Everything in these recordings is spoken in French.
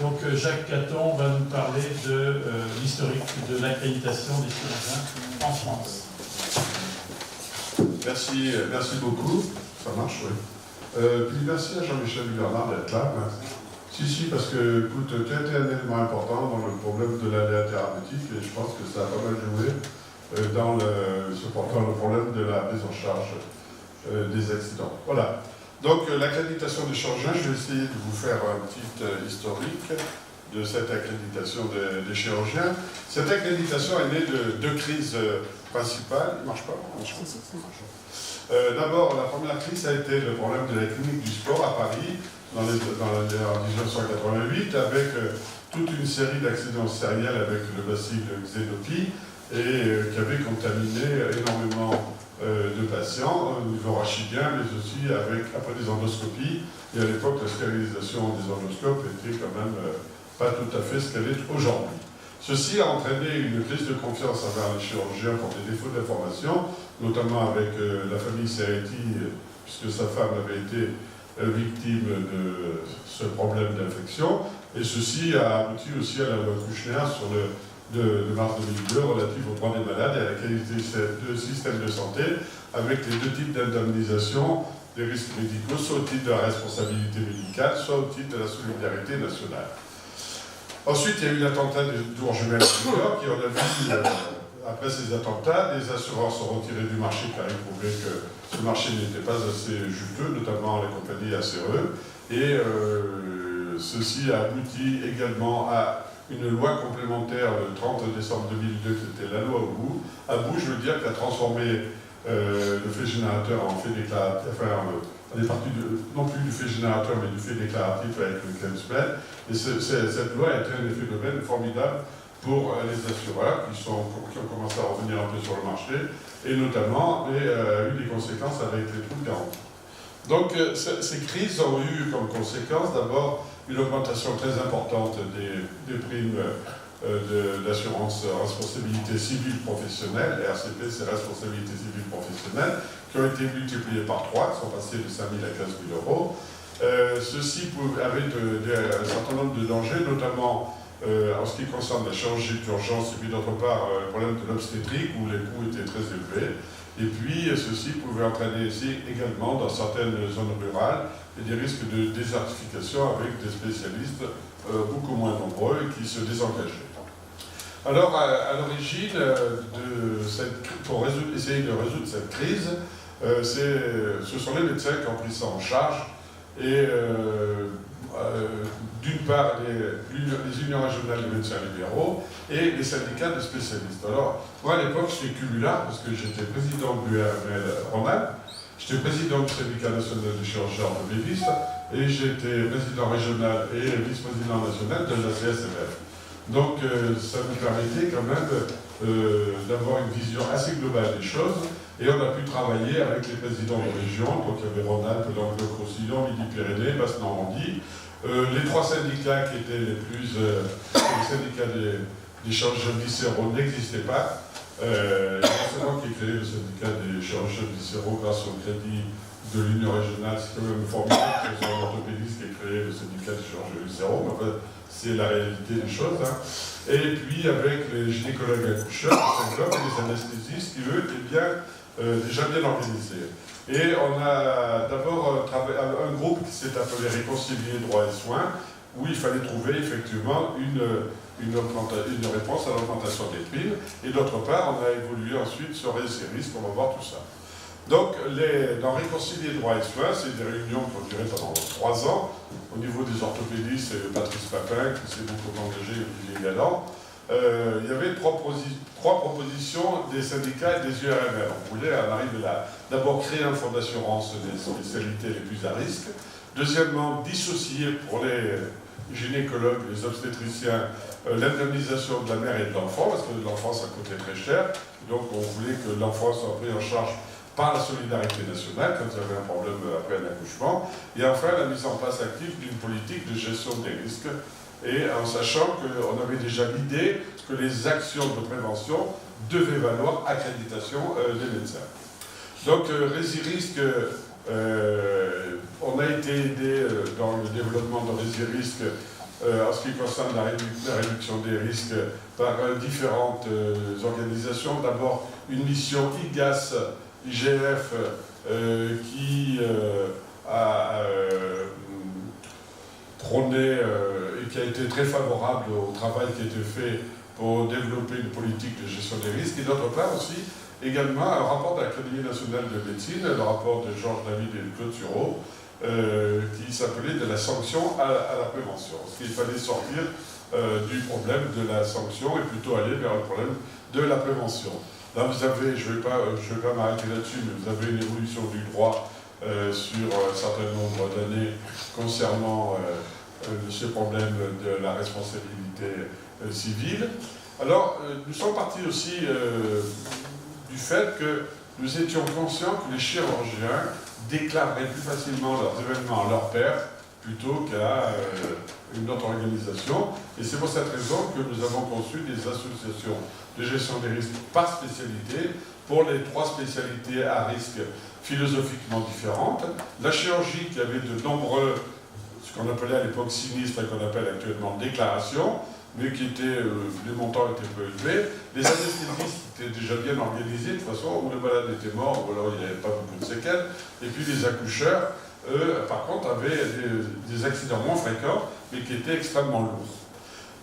Donc Jacques Caton va nous parler de l'historique de l'accréditation des chirurgiens en France. Merci beaucoup. Ça marche, oui. Puis merci à Jean-Michel Bernard d'être là. Si, parce que, écoute, tu as été un élément important dans le problème de l'aléa thérapeutique et je pense que ça a pas mal joué dans le problème de la prise en charge des accidents. Voilà. Donc, l'accréditation des chirurgiens, je vais essayer de vous faire un petit historique de cette accréditation des chirurgiens. Cette accréditation est née de deux crises principales. Il ne marche pas? D'abord, la première crise a été le problème de la clinique du sport à Paris en 1988 avec toute une série d'accidents sériels avec le bacille de Xénophile et qui avait contaminé énormément de patients au niveau rachidien, mais aussi après des endoscopies. Et à l'époque, la stérilisation des endoscopes était quand même pas tout à fait ce qu'elle est aujourd'hui. Ceci a entraîné une crise de confiance envers les chirurgiens pour des défauts d'information, notamment avec la famille Serretti, puisque sa femme avait été victime de ce problème d'infection. Et ceci a abouti aussi à la loi Kouchner de mars 2002 relative aux droits des malades et à la qualité du système de santé, avec les deux types d'indemnisation des risques médicaux, soit au titre de la responsabilité médicale, soit au titre de la solidarité nationale. Ensuite, il y a eu l'attentat des tours jumelles de New York, et on a vu, après ces attentats, des assureurs sont retirés du marché car ils trouvaient que ce marché n'était pas assez juteux, notamment les compagnies ACRE, et ceci a abouti également à une loi complémentaire le 30 décembre 2002, qui était la loi About. About, je veux dire, qui a transformé le fait générateur en fait déclaratif, on est parti non plus du fait générateur, mais du fait déclaratif avec le CLEMSPEL. Et cette loi a été un effet d'aubaine formidable pour les assureurs qui ont commencé à revenir un peu sur le marché, et notamment a eu des conséquences avec les trous de garantie. Donc ces crises ont eu comme conséquence d'abord une augmentation très importante des primes d'assurance responsabilité civile professionnelle, RCP c'est responsabilité civile professionnelle, qui ont été multipliées par 3, qui sont passées de 5 000 à 15 000 euros. Ceci avait un certain nombre de dangers, notamment en ce qui concerne la chirurgie d'urgence, et puis d'autre part le problème de l'obstétrique, où les coûts étaient très élevés. Et puis ceci pouvait entraîner ici également, dans certaines zones rurales, des risques de désertification avec des spécialistes beaucoup moins nombreux et qui se désengageaient. Alors, à l'origine, pour essayer de résoudre cette crise, ce sont les médecins qui ont pris ça en charge. Et d'une part, les unions régionales des médecins libéraux et les syndicats de spécialistes. Alors, moi à l'époque, j'étais cumulard parce que j'étais président de l'URML Rhône-Alpes, j'étais président du syndicat national des chirurgiens orthopédistes et j'étais président régional et vice-président national de la CSMF. Donc, ça nous permettait quand même d'avoir une vision assez globale des choses. Et on a pu travailler avec les présidents de région, donc il y avait Rhône-Alpes, Languedoc-Roussillon, Midi-Pyrénées, Basse-Normandie. Les trois syndicats qui étaient les syndicats des chirurgiens viscéraux n'existaient pas. C'est moi qui ai créé le syndicat des chirurgiens viscéraux grâce au crédit de l'Union régionale. C'est quand même formidable que ce soit l'orthopédiste qui ait créé le syndicat des chirurgiens viscéraux, mais enfin, c'est la réalité des choses. Hein. Et puis avec les gynécologues accoucheurs, les syncopes et les anesthésistes qui, eux, étaient déjà bien organisés. Et on a d'abord travaillé un groupe qui s'est appelé Réconcilier droits et soins, où il fallait trouver effectivement une réponse à l'augmentation des primes. Et d'autre part, on a évolué ensuite sur les risques, on va voir tout ça. Donc, dans Réconcilier droits et soins, c'est des réunions qui ont duré pendant 3 ans. Au niveau des orthopédistes, c'est Patrice Papin qui s'est beaucoup engagé, Olivier Galland. Il y avait trois propositions des syndicats et des URML. On arrive là. D'abord, créer un fonds d'assurance des spécialités les plus à risque. Deuxièmement, dissocier pour les gynécologues, les obstétriciens, l'indemnisation de la mère et de l'enfant, parce que l'enfant, ça coûtait très cher. Donc, on voulait que l'enfant soit pris en charge par la solidarité nationale, quand il y avait un problème après un accouchement. Et enfin, la mise en place active d'une politique de gestion des risques, et en sachant qu'on avait déjà l'idée que les actions de prévention devaient valoir accréditation des médecins. Donc, Résirisk, on a été aidé dans le développement de Résirisk en ce qui concerne la réduction des risques par différentes organisations. D'abord, une mission IGAS-IGF qui a prôné et qui a été très favorable au travail qui a été fait pour développer une politique de gestion des risques. Et d'autre part aussi, également, un rapport de l'Académie nationale de médecine, le rapport de Georges David et de Claude Sureau, qui s'appelait de la sanction à la prévention. Parce qu'il fallait sortir du problème de la sanction et plutôt aller vers le problème de la prévention. Là, vous avez, je ne vais pas m'arrêter là-dessus, mais vous avez une évolution du droit sur un certain nombre d'années concernant ce problème de la responsabilité civile. Alors, nous sommes partis aussi du fait que nous étions conscients que les chirurgiens déclareraient plus facilement leurs événements à leur père plutôt qu'à une autre organisation. Et c'est pour cette raison que nous avons conçu des associations de gestion des risques par spécialité pour les 3 spécialités à risque philosophiquement différentes. La chirurgie qui avait de nombreux, ce qu'on appelait à l'époque sinistres et qu'on appelle actuellement déclarations, mais qui étaient, les montants étaient peu élevés. Les anesthésistes étaient déjà bien organisés, de toute façon, où le malade était mort, ou alors il n'y avait pas beaucoup de séquelles. Et puis les accoucheurs, eux, par contre, avaient des accidents moins fréquents, mais qui étaient extrêmement lourds.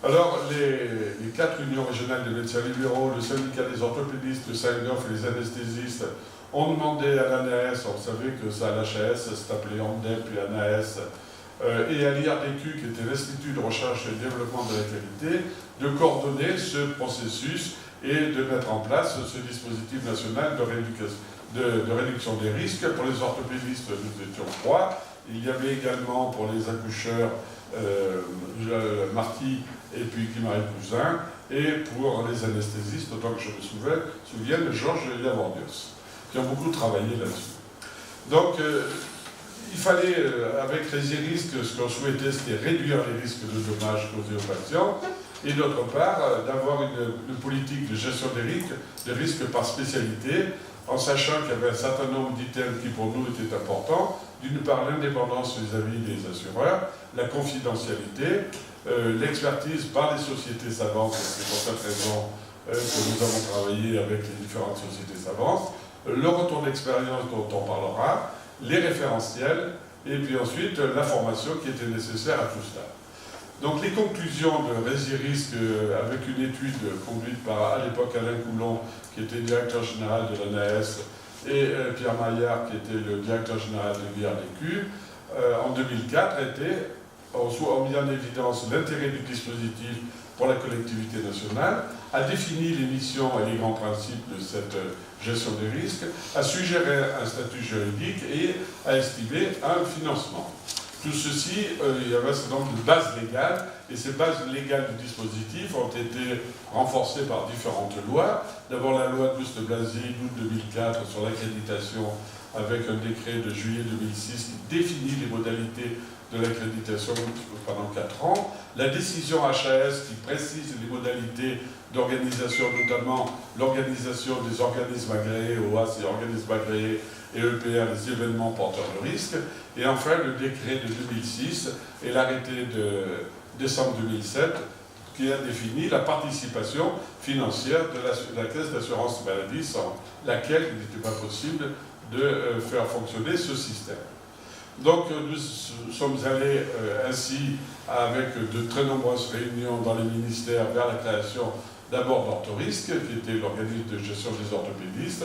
Alors, les 4 unions régionales des médecins libéraux, le syndicat des orthopédistes, le SAINOF et les anesthésistes ont demandé à l'ANAS, vous savez que ça, à l'HAS, c'est appelé ANDEP, puis ANAS, et à l'IRDQ, qui était l'Institut de recherche et développement de la qualité, de coordonner ce processus et de mettre en place ce dispositif national de réduction des risques. Pour les orthopédistes, nous étions 3. Il y avait également pour les accoucheurs Marty et puis Guy-Marie Cousin, et pour les anesthésistes, autant que je me souvienne, Georges Yavordios, qui ont beaucoup travaillé là-dessus. Donc, il fallait, avec Résirisque, ce qu'on souhaitait, c'était réduire les risques de dommages causés aux patients, et d'autre part, d'avoir une politique de gestion des risques par spécialité, en sachant qu'il y avait un certain nombre d'items qui pour nous étaient importants. D'une part, l'indépendance vis-à-vis des assureurs, la confidentialité, l'expertise par les sociétés savantes, c'est pour cette raison que nous avons travaillé avec les différentes sociétés savantes, le retour d'expérience dont on parlera, les référentiels, et puis ensuite la formation qui était nécessaire à tout cela. Donc les conclusions de Résirisque, avec une étude conduite par à l'époque Alain Coulon, qui était directeur général de l'ANAS, et Pierre Maillard, qui était le directeur général de l'IRDQ, en 2004, ont mis en évidence l'intérêt du dispositif pour la collectivité nationale, a défini les missions et les grands principes de cette gestion des risques, a suggéré un statut juridique et a estimé un financement. Tout ceci, il y avait un certain nombre de bases légales, et ces bases légales du dispositif ont été renforcées par différentes lois. D'abord la loi de Auguste Blasi d'août 2004 sur l'accréditation, avec un décret de juillet 2006 qui définit les modalités de l'accréditation pendant 4 ans. La décision HAS qui précise les modalités d'organisation, notamment l'organisation des organismes agréés, OAS et organismes agréés, et EPR, les événements porteurs de risque. Et enfin, le décret de 2006 et l'arrêté de décembre 2007 qui a défini la participation financière de la caisse d'assurance maladie, sans laquelle il n'était pas possible de faire fonctionner ce système. Donc nous sommes allés ainsi, avec de très nombreuses réunions dans les ministères, vers la création d'abord d'Orthorisque, qui était l'organisme de gestion des orthopédistes,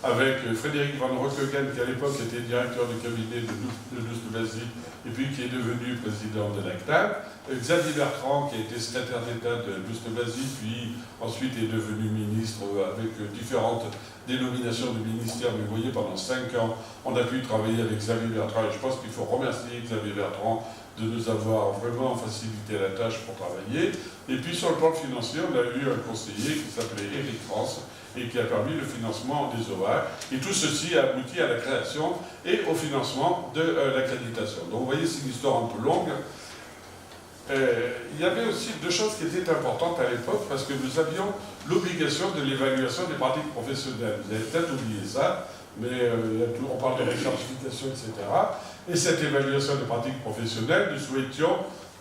avec Frédéric Van Rockeghem, qui à l'époque était directeur du cabinet de Auguste Blasi, et puis qui est devenu président de l'ACTAB, Xavier Bertrand, qui a été secrétaire d'État de Auguste Blasi, puis ensuite est devenu ministre avec différentes dénominations de ministères, mais vous voyez, pendant 5 ans, on a pu travailler avec Xavier Bertrand, et je pense qu'il faut remercier Xavier Bertrand de nous avoir vraiment facilité la tâche pour travailler. Et puis sur le plan financier, on a eu un conseiller qui s'appelait Éric France, et qui a permis le financement des OA. Et tout ceci a abouti à la création et au financement de l'accréditation. Donc vous voyez, c'est une histoire un peu longue. Il y avait aussi 2 choses qui étaient importantes à l'époque, parce que nous avions l'obligation de l'évaluation des pratiques professionnelles. Vous avez peut-être oublié ça, mais on parle de récertification, etc. Et cette évaluation des pratiques professionnelles, nous souhaitions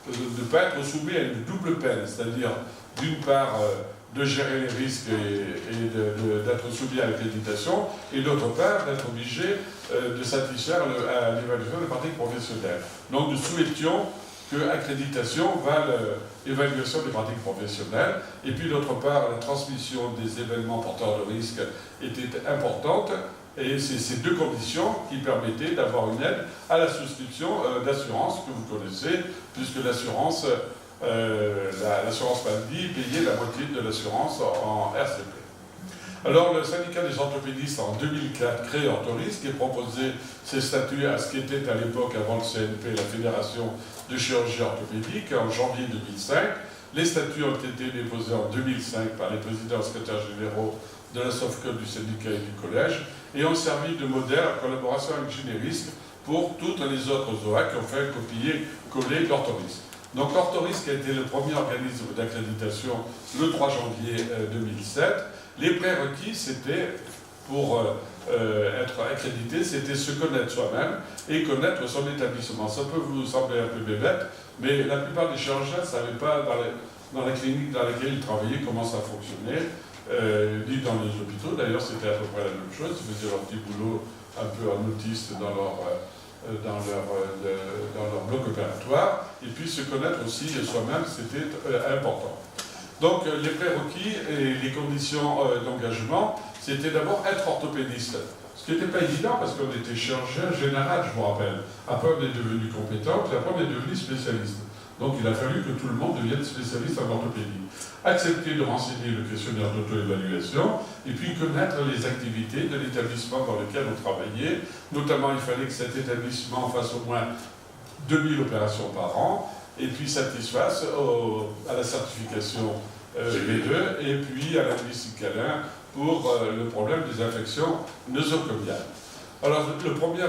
ne pas être soumis à une double peine, c'est-à-dire d'une part de gérer les risques et d'être soumis à l'accréditation, et d'autre part d'être obligé de satisfaire à l'évaluation des pratiques professionnelles. Donc nous souhaitions que accréditation vale évaluation des pratiques professionnelles, et puis d'autre part la transmission des événements porteurs de risques était importante, et c'est ces deux conditions qui permettaient d'avoir une aide à la souscription d'assurance que vous connaissez, puisque l'assurance maladie payait la moitié de l'assurance en RCP. Alors le syndicat des orthopédistes en 2004 crée Orthorisque et proposait ses statuts à ce qui était à l'époque, avant le CNP, la Fédération de chirurgie orthopédique en janvier 2005. Les statuts ont été déposés en 2005 par les présidents et secrétaires généraux de la SOFCOL du syndicat et du collège et ont servi de modèle en collaboration avec Générisque pour toutes les autres OA qui ont fait un copier-coller d'Orthorisque. Donc l'Orthorisque a été le premier organisme d'accréditation le 3 janvier 2007. Les prérequis, c'était, pour être accrédité, c'était se connaître soi-même et connaître son établissement. Ça peut vous sembler un peu bébête, mais la plupart des chirurgiens ne savaient pas dans la clinique dans laquelle ils travaillaient comment ça fonctionnait, ni dans les hôpitaux. D'ailleurs, c'était à peu près la même chose. Ils faisaient leur petit boulot un peu en autiste dans leur bloc opératoire, et puis se connaître aussi soi-même, c'était important. Donc les prérequis et les conditions d'engagement, c'était d'abord être orthopédiste. Ce qui n'était pas évident parce qu'on était chirurgien général, je vous rappelle. Après on est devenu compétent, puis après on est devenu spécialiste. Donc il a fallu que tout le monde devienne spécialiste en orthopédie. Accepter de renseigner le questionnaire d'auto-évaluation et puis connaître les activités de l'établissement dans lequel on travaillait. Notamment, il fallait que cet établissement fasse au moins 2000 opérations par an et puis satisfasse à la certification B2 et puis à l'analyse câlin pour le problème des infections nosocomiales. Alors, le premier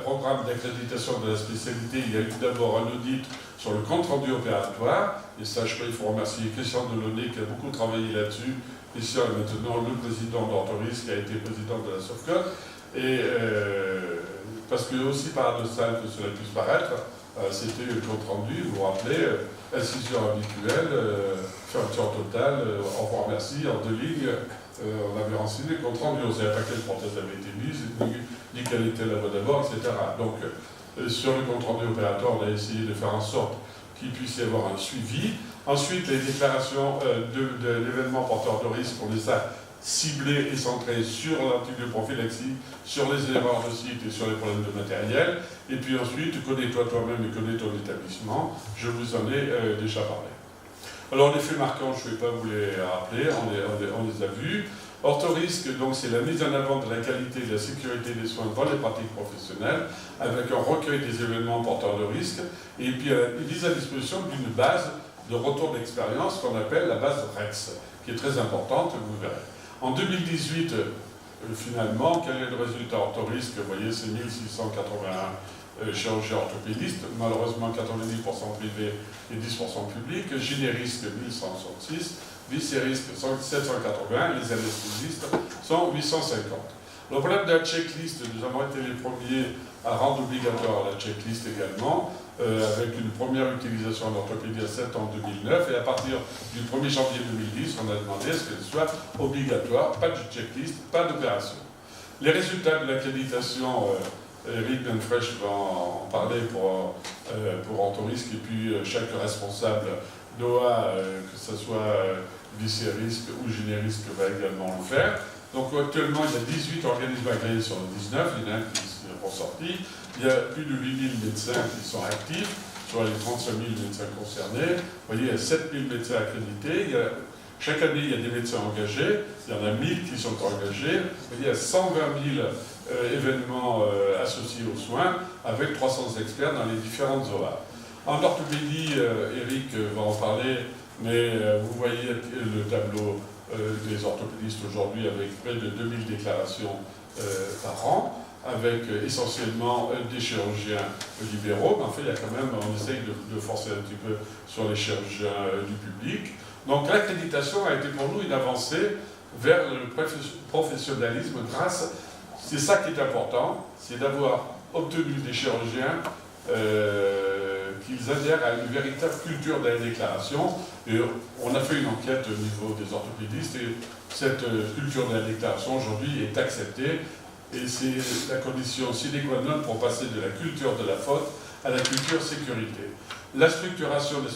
programme d'accréditation de la spécialité, il y a eu d'abord un audit sur le compte-rendu opératoire, et ça, je faut remercier Christian Delaunay qui a beaucoup travaillé là-dessus. Christian est maintenant le président d'Orthorisque, qui a été président de la SOFCOL, et parce que, aussi paradoxal que cela puisse paraître, c'était le compte-rendu, vous vous rappelez, incision habituelle, fermeture totale, au revoir merci, en 2 lignes, on avait renseigné le compte-rendu, on ne savait pas quelle prothèse avait été mise, ni quelle était la voie d'abord, etc. Donc, sur le compte-rendu opératoire, on a essayé de faire en sorte qu'il puisse y avoir un suivi. Ensuite, les déclarations de l'événement porteur de risque, on les a ciblées et centrées sur l'antibioprophylaxie, sur les erreurs de site et sur les problèmes de matériel. Et puis ensuite, connais-toi toi-même et connais ton établissement. Je vous en ai déjà parlé. Alors, les faits marquants, je ne vais pas vous les rappeler, on les a vus. Orthorisque, donc, c'est la mise en avant de la qualité et de la sécurité des soins dans les pratiques professionnelles, avec un recueil des événements porteurs de risque, et puis une mise à disposition d'une base de retour d'expérience qu'on appelle la base REX, qui est très importante, vous verrez. En 2018, finalement, quel est le résultat Orthorisque? Vous voyez, c'est 1681 chirurgiens orthopédistes, malheureusement 90% privés et 10% publics, Générisque 1166, Vicérisque 780, les anesthésistes sont 850. Le problème de la checklist, nous avons été les premiers à rendre obligatoire la checklist également, avec une première utilisation en orthopédie à 7 ans en 2009, et à partir du 1er janvier 2010, on a demandé à ce qu'elle soit obligatoire, pas de checklist, pas d'opération. Les résultats de l'accréditation, Eric Denfresh va en parler pour Orthorisque, et puis chaque responsable d'OA, que ce soit Vicérisque ou Générisque, va également le faire. Donc actuellement, il y a 18 organismes agréés sur les 19, il y en a un qui sont sortis. Il y a plus de 8000 médecins qui sont actifs, sur les 35 000 médecins concernés. Vous voyez, il y a 7000 médecins accrédités. Chaque année, il y a des médecins engagés. Il y en a 1000 qui sont engagés. Vous voyez, il y a 120 000 événements associés aux soins, avec 300 experts dans les différentes OA. En orthopédie, Eric va en parler, mais vous voyez le tableau des orthopédistes aujourd'hui avec près de 2000 déclarations par an, avec essentiellement des chirurgiens libéraux, mais en fait, il y a quand même, on essaye de forcer un petit peu sur les chirurgiens du public. Donc l'accréditation a été pour nous une avancée vers le professionnalisme grâce, c'est ça qui est important, c'est d'avoir obtenu des chirurgiens qu'ils adhèrent à une véritable culture de la déclaration. Et on a fait une enquête au niveau des orthopédistes et cette culture de la déclaration aujourd'hui est acceptée. Et c'est la condition sine qua non pour passer de la culture de la faute à la culture sécurité. La structuration des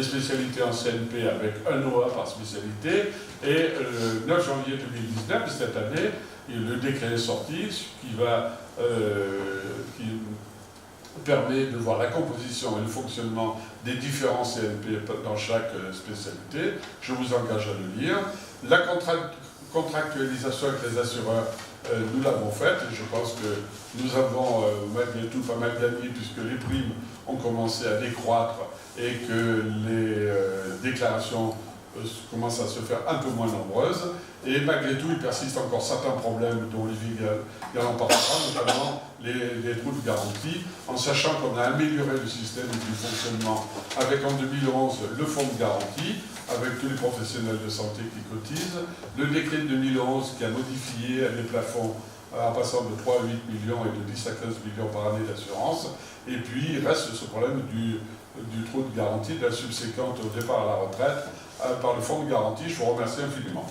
spécialités en CNP avec un OA par spécialité, et le 9 janvier 2019, cette année, le décret est sorti qui permet de voir la composition et le fonctionnement des différents CNP dans chaque spécialité. Je vous engage à le lire. La contractualisation avec les assureurs, nous l'avons faite, et je pense que nous avons malgré tout pas mal gagné puisque les primes ont commencé à décroître et que les déclarations commencent à se faire un peu moins nombreuses. Et malgré tout, il persiste encore certains problèmes dont Olivier Galland parlera, notamment les trous de garantie, en sachant qu'on a amélioré le système du fonctionnement avec en 2011 le fonds de garantie, avec tous les professionnels de santé qui cotisent, le décret de 2011 qui a modifié les plafonds en passant de 3 à 8 millions et de 10 à 15 millions par année d'assurance, et puis il reste ce problème du trou de garantie, de la subséquente au départ à la retraite, par le fonds de garantie. Je vous remercie infiniment.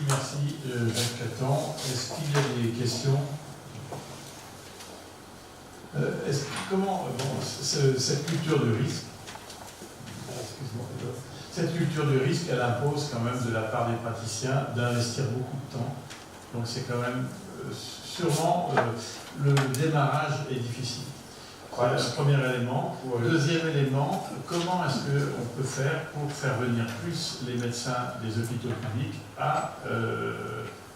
Merci Jacques Cattan. Est-ce qu'il y a des questions? Cette culture de risque, cette culture de risque, elle impose quand même de la part des praticiens d'investir beaucoup de temps. Donc c'est quand même sûrement le démarrage est difficile. Voilà le premier élément. Deuxième élément, comment est-ce qu'on peut faire pour faire venir plus les médecins des hôpitaux publics à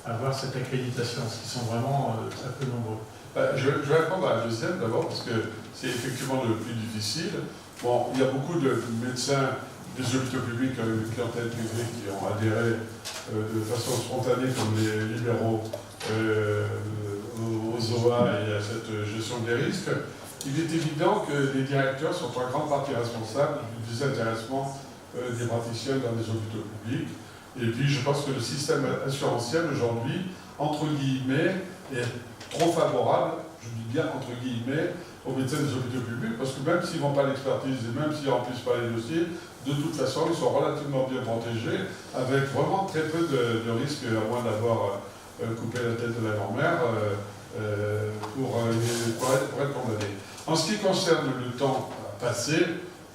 avoir cette accréditation, parce qu'ils sont vraiment très peu nombreux? Je vais répondre à la deuxième d'abord, parce que c'est effectivement le plus difficile. Bon, il y a beaucoup de médecins des hôpitaux publics, une clientèle privée qui ont adhéré de façon spontanée, comme les libéraux, aux OA et à cette gestion des risques. Il est évident que les directeurs sont en grande partie responsables du désintéressement des praticiens dans les hôpitaux publics. Et puis je pense que le système assurantiel aujourd'hui, entre guillemets, est trop favorable, je dis bien entre guillemets, aux médecins des hôpitaux publics, parce que même s'ils n'ont pas l'expertise et même s'ils ne remplissent pas les dossiers, de toute façon, ils sont relativement bien protégés, avec vraiment très peu de risques, à moins d'avoir coupé la tête de la grand-mère, pour être condamné. En ce qui concerne le temps passé,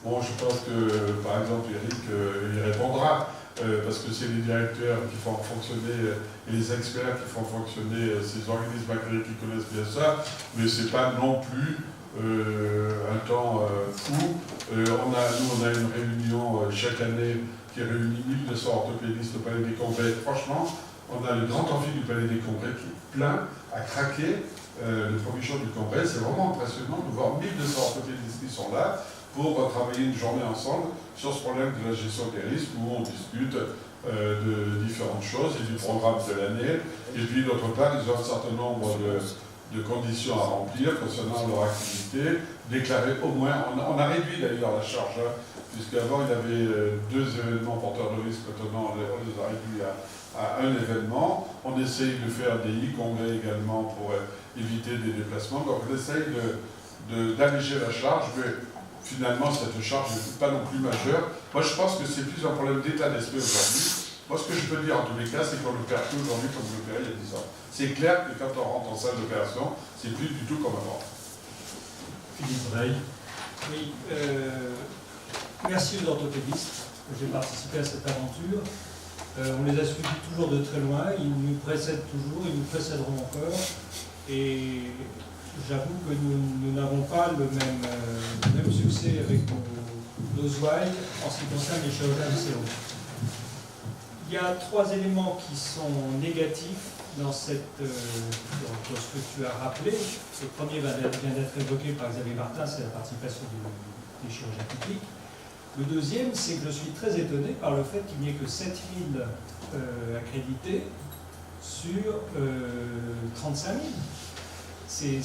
bon, je pense que, par exemple, Eric y répondra, parce que c'est les directeurs qui font fonctionner, et les experts qui font fonctionner ces organismes agréés qui connaissent bien ça, mais ce n'est pas non plus un temps fou. Nous, on a une réunion chaque année qui réunit 1200 orthopédistes au Palais des Congrès. Franchement, on a le grand amphi du Palais des Congrès qui est plein à craquer. Le premier jour du congrès, c'est vraiment impressionnant de voir 1200 orthopédistes qui sont là pour travailler une journée ensemble sur ce problème de la gestion des risques, où on discute de différentes choses et du programme de l'année. Et puis d'autre part, ils ont un certain nombre de conditions à remplir concernant leur activité, déclarer au moins, on a réduit d'ailleurs la charge, puisqu'avant il y avait 2 événements porteurs de risque, maintenant on les a réduits à un événement. On essaye de faire des e-congrès également pour éviter des déplacements, donc on essaye d'alléger la charge, mais finalement cette charge n'est pas non plus majeure. Moi je pense que c'est plus un problème d'état d'esprit aujourd'hui. Moi ce que je peux dire en tous les cas, c'est qu'on ne perd plus aujourd'hui comme on le perdait il y a 10 ans. C'est clair que quand on rentre en salle d'opération, c'est plus du tout comme avant. Philippe Breil. Oui, merci aux orthopédistes. J'ai participé à cette aventure. On les a suivis toujours de très loin, ils nous précèdent toujours, ils nous précéderont encore. Et j'avoue que nous n'avons pas le même succès avec nos ouailles en ce qui concerne les chirurgiens MCO. Il y a 3 éléments qui sont négatifs dans ce que tu as rappelé. Le premier vient d'être évoqué par Xavier Martin, c'est la participation des chirurgiens publics. Le deuxième, c'est que je suis très étonné par le fait qu'il n'y ait que 7000 accrédités sur 35 000.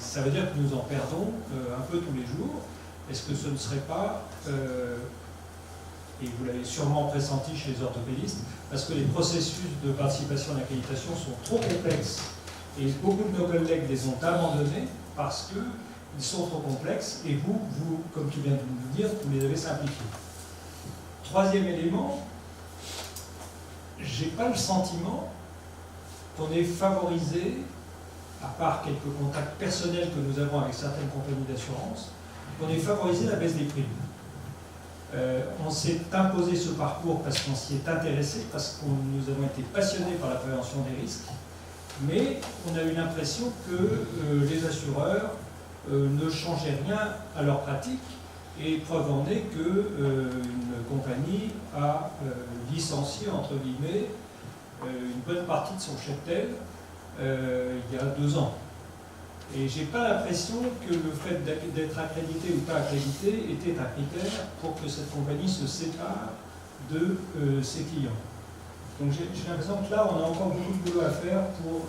Ça veut dire que nous en perdons un peu tous les jours. Est-ce que ce ne serait pas, et vous l'avez sûrement pressenti chez les orthopédistes, parce que les processus de participation à l'accréditation sont trop complexes Et beaucoup de nos collègues les ont abandonnés parce qu'ils sont trop complexes et vous, comme tu viens de nous dire, vous les avez simplifiés. Troisième élément, je n'ai pas le sentiment qu'on ait favorisé, à part quelques contacts personnels que nous avons avec certaines compagnies d'assurance, qu'on ait favorisé la baisse des primes. On s'est imposé ce parcours parce qu'on s'y est intéressé, parce que nous avons été passionnés par la prévention des risques, mais on a eu l'impression que les assureurs ne changeaient rien à leur pratique, et preuve en est qu'une compagnie a licencié, entre guillemets, une bonne partie de son cheptel il y a 2 ans. Et j'ai pas l'impression que le fait d'être accrédité ou pas accrédité était un critère pour que cette compagnie se sépare de ses clients. Donc j'ai l'impression que là, on a encore beaucoup de boulot à faire pour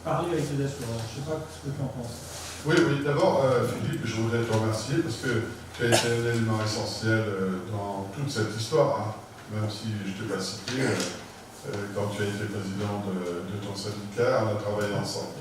parler avec les assureurs. Je ne sais pas ce que tu en penses. Oui, d'abord, Philippe, je voudrais te remercier parce que tu as été un élément essentiel dans toute cette histoire, hein, même si je ne t'ai pas cité, quand tu as été président de ton syndicat, on a travaillé ensemble.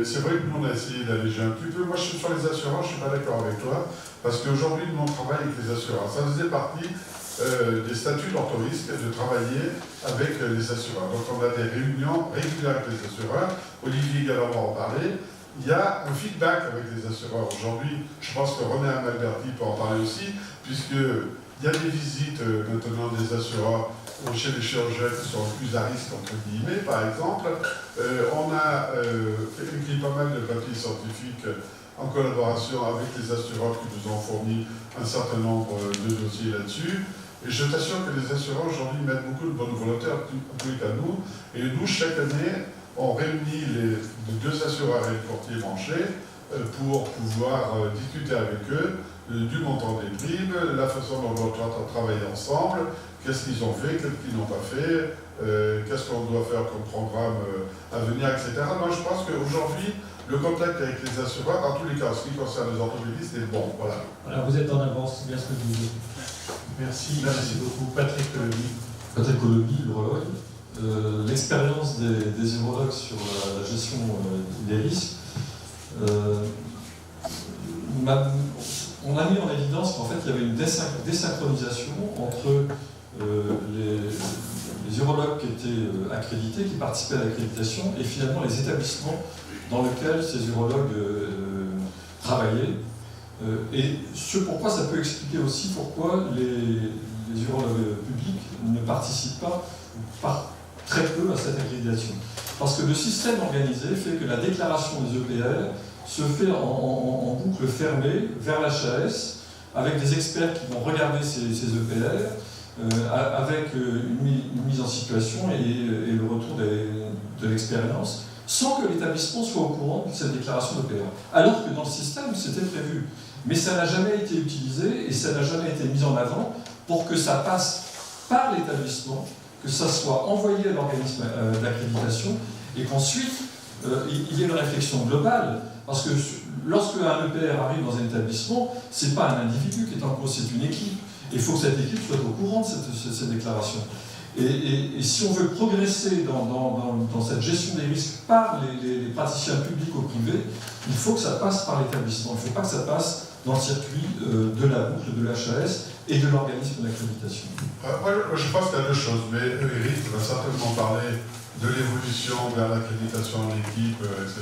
C'est vrai que nous, on a essayé d'alléger un petit peu. Moi, je suis sur les assurances, je ne suis pas d'accord avec toi, parce qu'aujourd'hui, nous, on travaille avec les assureurs. Ça faisait partie des statuts d'orthorisque de travailler avec les assureurs. Donc, on a des réunions régulières avec les assureurs. Olivier Galland va en parler. Il y a un feedback avec les assureurs. Aujourd'hui, je pense que René Amalberti peut en parler aussi, puisqu'il y a des visites maintenant des assureurs chez les chirurgiens qui sont plus à risque, entre guillemets, par exemple. On a écrit pas mal de papiers scientifiques en collaboration avec les assureurs qui nous ont fourni un certain nombre de dossiers là-dessus. Et je t'assure que les assureurs aujourd'hui mettent beaucoup de bonne volonté, en tous les cas nous. Et nous, chaque année, on réunit les 2 assureurs et le courtier branché pour pouvoir discuter avec eux du montant des primes, la façon dont on doit travailler ensemble, qu'est-ce qu'ils ont fait, qu'est-ce qu'ils n'ont pas fait, qu'est-ce qu'on doit faire comme programme à venir, etc. Moi, je pense qu'aujourd'hui, le contact avec les assureurs, en tous les cas, en ce qui concerne les orthopédistes, est bon. Voilà, vous êtes en avance, c'est bien ce que vous dites. Merci beaucoup. Patrick Coleby. Patrick Coleby, urologue. L'expérience des urologues sur la gestion des risques, on a mis en évidence qu'en fait il y avait une désynchronisation entre les urologues qui étaient accrédités, qui participaient à l'accréditation, et finalement les établissements dans lesquels ces urologues travaillaient. Et ce pourquoi ça peut expliquer aussi pourquoi les urologues publics ne participent pas très peu à cette accréditation. Parce que le système organisé fait que la déclaration des EPR se fait en boucle fermée vers l'HAS, avec des experts qui vont regarder ces EPR, avec une mise en situation et le retour de l'expérience, sans que l'établissement soit au courant de cette déclaration d'EPR. Alors que dans le système, c'était prévu. Mais ça n'a jamais été utilisé et ça n'a jamais été mis en avant pour que ça passe par l'établissement, que ça soit envoyé à l'organisme d'accréditation et qu'ensuite il y ait une réflexion globale. Parce que lorsque un EPR arrive dans un établissement, ce n'est pas un individu qui est en cause, c'est une équipe. Et il faut que cette équipe soit au courant de cette déclaration. Et si on veut progresser dans cette gestion des risques par les praticiens publics ou privés, il faut que ça passe par l'établissement. Il ne faut pas que ça passe dans le circuit de la boucle de l'HAS et de l'organisme d'accréditation. Moi, je pense qu'il y a 2 choses, mais Eric va certainement parler de l'évolution vers l'accréditation en équipe, etc.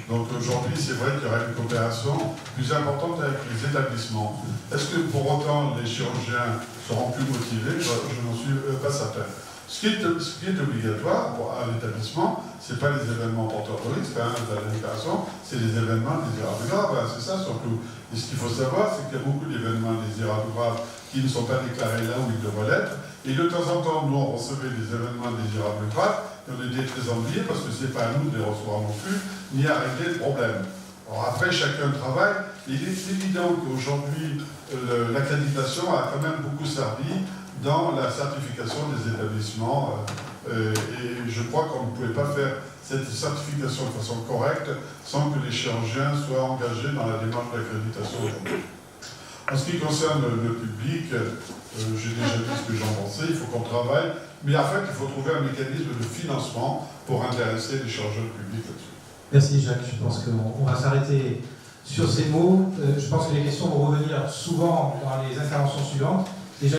Donc aujourd'hui, c'est vrai qu'il y aura une coopération plus importante avec les établissements. Est-ce que pour autant les chirurgiens seront plus motivés? Je n'en suis pas certain. Ce qui est obligatoire à l'établissement, ce n'est pas les événements porteurs de risque, de la déclaration, c'est les événements désirables graves, c'est ça surtout. Et ce qu'il faut savoir, c'est qu'il y a beaucoup d'événements désirables graves qui ne sont pas déclarés là où ils devraient l'être. Et de temps en temps, nous, on recevait des événements désirables graves, et on était très ennuyés parce que ce n'est pas à nous de les recevoir non plus, ni à régler le problème. Alors après, chacun travaille. Il est évident qu'aujourd'hui, l'accréditation a quand même beaucoup servi dans la certification des établissements. Et je crois qu'on ne pouvait pas faire cette certification de façon correcte sans que les chirurgiens soient engagés dans la démarche d'accréditation aujourd'hui. En ce qui concerne le public, j'ai déjà dit ce que j'en pensais. Il faut qu'on travaille Mais en fait, il faut trouver un mécanisme de financement pour intéresser les chargeurs publics là-dessus. Merci Jacques, je pense qu'on va s'arrêter sur ces mots. Je pense que les questions vont revenir souvent dans les interventions suivantes.